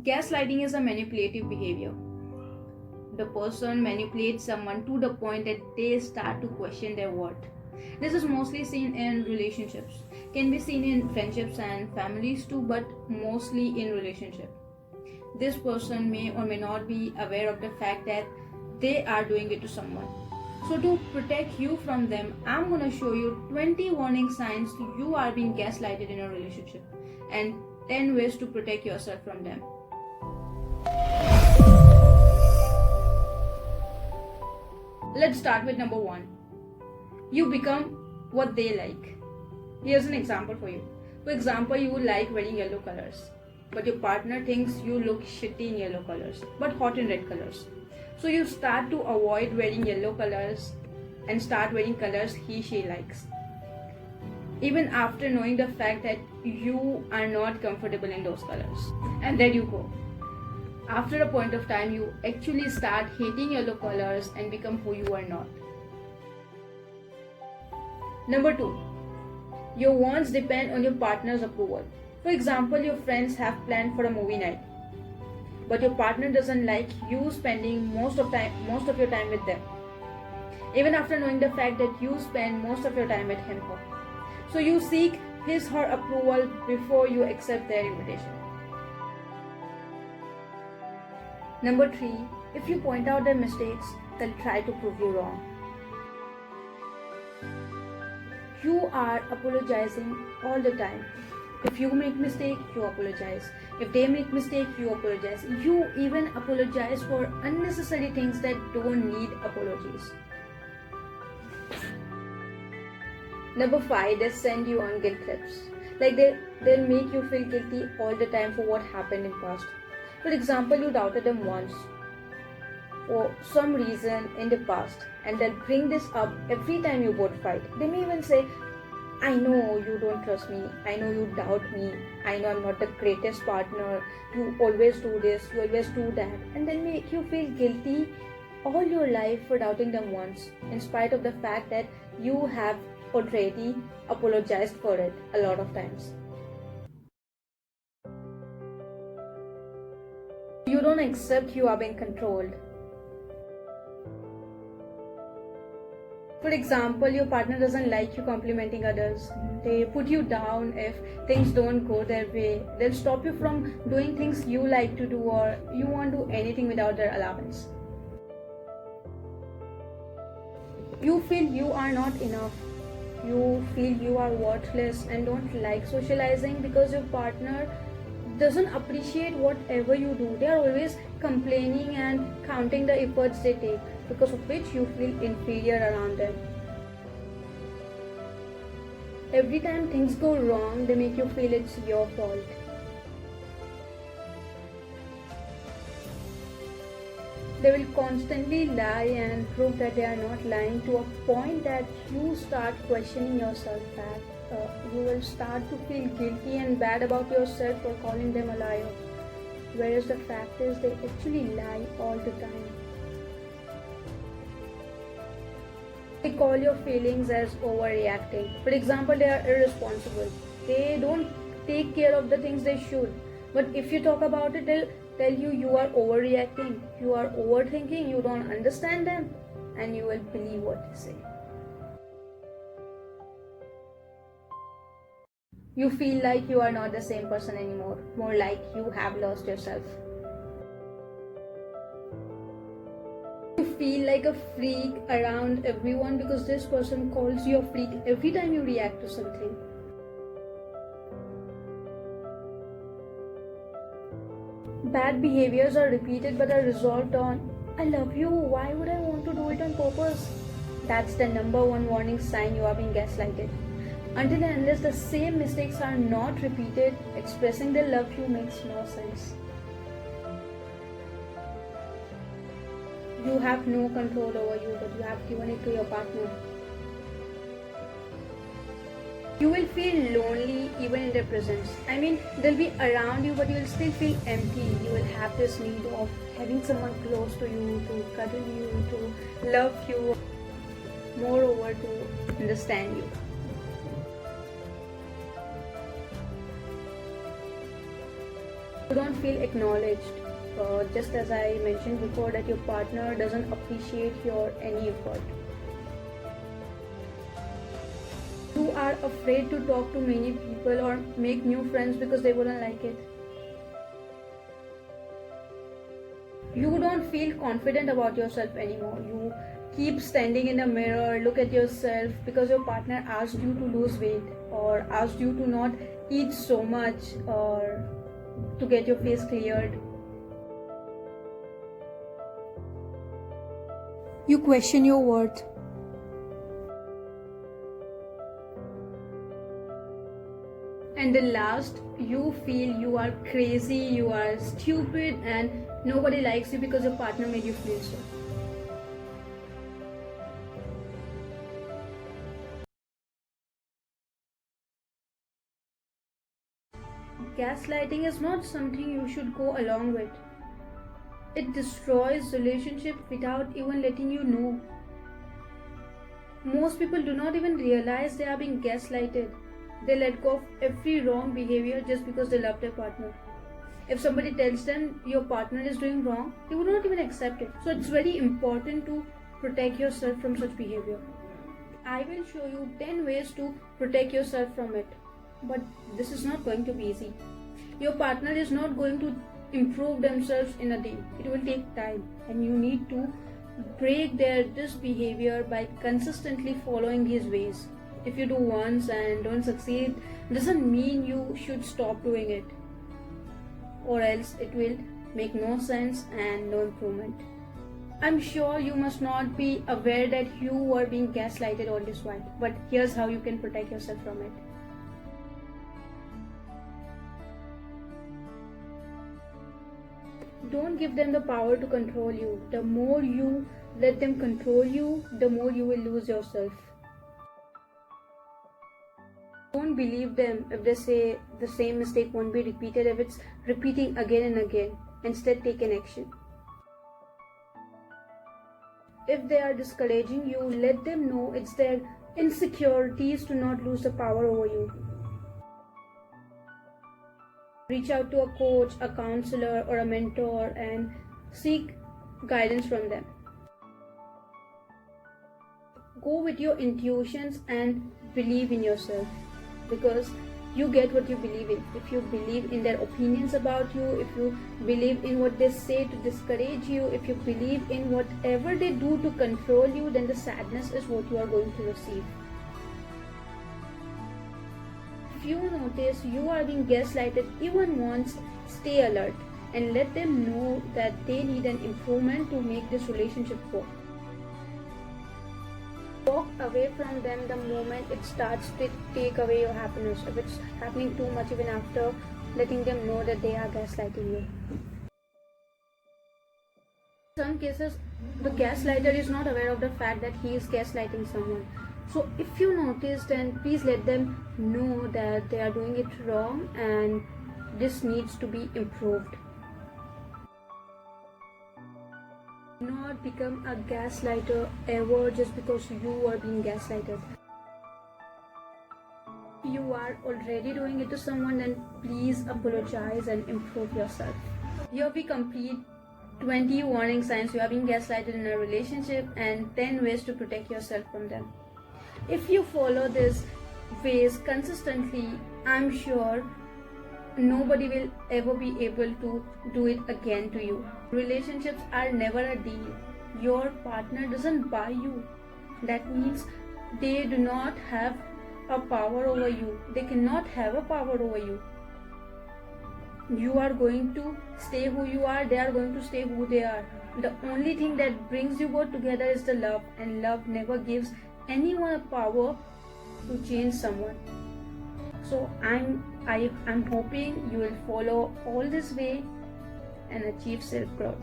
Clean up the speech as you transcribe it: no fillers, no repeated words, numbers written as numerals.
Gaslighting is a manipulative behavior. The person manipulates someone to the point that they start to question their worth. This is mostly seen in relationships, can be seen in friendships and families too, but mostly in relationship. This person may or may not be aware of the fact that they are doing it to someone. So to protect you from them, I'm gonna show you 20 warning signs you are being gaslighted in a relationship and 10 ways to protect yourself from them. Let's start with number 1. You become what they like. Here's an example for you. For example, you like wearing yellow colors, but your partner thinks you look shitty in yellow colors, but hot in red colors. So you start to avoid wearing yellow colors and start wearing colors she likes. Even after knowing the fact that you are not comfortable in those colors. And there you go. After a point of time, you actually start hating yellow colors and become who you are not. Number 2. Your wants depend on your partner's approval. For example, your friends have planned for a movie night, but your partner doesn't like you spending most of your time with them, even after knowing the fact that you spend most of your time with him or her. So you seek his/her approval before you accept their invitation. Number 3. If you point out their mistakes, they'll try to prove you wrong. You are apologizing all the time. If you make mistake, you apologize. If they make mistake, you apologize. You even apologize for unnecessary things that don't need apologies. Number 5, they send you on guilt trips. Like they'll make you feel guilty all the time for what happened in past. For example, you doubted them once for some reason in the past, and they'll bring this up every time you both fight. They may even say, I know you don't trust me, I know you doubt me, I know I'm not the greatest partner, you always do this, you always do that, and then make you feel guilty all your life for doubting them once, in spite of the fact that you have already apologized for it a lot of times. You don't accept you are being controlled. For example, your partner doesn't like you complimenting others. They put you down if things don't go their way. They'll stop you from doing things you like to do, or you won't do anything without their allowance. You feel you are not enough. You feel you are worthless and don't like socializing because your partner doesn't appreciate whatever you do. They are always complaining and counting the efforts they take, because of which you feel inferior around them. Every time things go wrong, they make you feel it's your fault. They will constantly lie and prove that they are not lying, to a point that you start questioning yourself back. You will start to feel guilty and bad about yourself for calling them a liar. Whereas the fact is, they actually lie all the time. They call your feelings as overreacting. For example, they are irresponsible. They don't take care of the things they should. But if you talk about it, they'll tell you you are overreacting, you are overthinking, you don't understand them, and you will believe what they say. You feel like you are not the same person anymore, more like you have lost yourself. You feel like a freak around everyone because this person calls you a freak every time you react to something. Bad behaviors are repeated but are resolved on, I love you, why would I want to do it on purpose? That's the number 1 warning sign you are being gaslighted. Until and unless the same mistakes are not repeated, expressing they love you makes no sense. You have no control over you, but you have given it to your partner. You will feel lonely even in their presence. I mean, they'll be around you, but you will still feel empty. You will have this need of having someone close to you, to cuddle you, to love you, moreover to understand you. You don't feel acknowledged. Just as I mentioned before, that your partner doesn't appreciate your any effort. You are afraid to talk to many people or make new friends because they wouldn't like it. You don't feel confident about yourself anymore. You keep standing in the mirror, look at yourself because your partner asked you to lose weight or asked you to not eat so much or to get your face cleared. You question your worth. And the last, you feel you are crazy, you are stupid, and nobody likes you because your partner made you feel so. Gaslighting is not something you should go along with. It destroys relationship without even letting you know. Most people do not even realize they are being gaslighted. They let go of every wrong behavior just because they love their partner. If somebody tells them your partner is doing wrong, they would not even accept it. So it's very important to protect yourself from such behavior. I will show you 10 ways to protect yourself from it. But this is not going to be easy. Your partner is not going to improve themselves in a day. It will take time, and you need to break this behavior by consistently following these ways. If you do once and don't succeed, doesn't mean you should stop doing it, or else it will make no sense and no improvement. I'm sure you must not be aware that you are being gaslighted all this while, but here's how you can protect yourself from it. Don't give them the power to control you. The more you let them control you, the more you will lose yourself. Don't believe them if they say the same mistake won't be repeated if it's repeating again and again. Instead, take an action. If they are discouraging you, let them know it's their insecurities to not lose the power over you. Reach out to a coach, a counselor, or a mentor and seek guidance from them. Go with your intuitions and believe in yourself, because you get what you believe in. If you believe in their opinions about you, if you believe in what they say to discourage you, if you believe in whatever they do to control you, then the sadness is what you are going to receive. If you notice you are being gaslighted even once, stay alert and let them know that they need an improvement to make this relationship work. Walk away from them the moment it starts to take away your happiness. If it's happening too much, even after letting them know that they are gaslighting you. In some cases, the gaslighter is not aware of the fact that he is gaslighting someone. So if you notice, then please let them know that they are doing it wrong and this needs to be improved. Do not become a gaslighter ever just because you are being gaslighted. If you are already doing it to someone, then please apologize and improve yourself. Here we complete 20 warning signs you are being gaslighted in a relationship and 10 ways to protect yourself from them. If you follow these ways consistently, I'm sure nobody will ever be able to do it again to you. Relationships are never a deal. Your partner doesn't buy you. That means they do not have a power over you. They cannot have a power over you. You are going to stay who you are, they are going to stay who they are. The only thing that brings you both together is the love, and love never gives anyone a power to change someone. So I'm hoping you will follow all this way and achieve self-growth.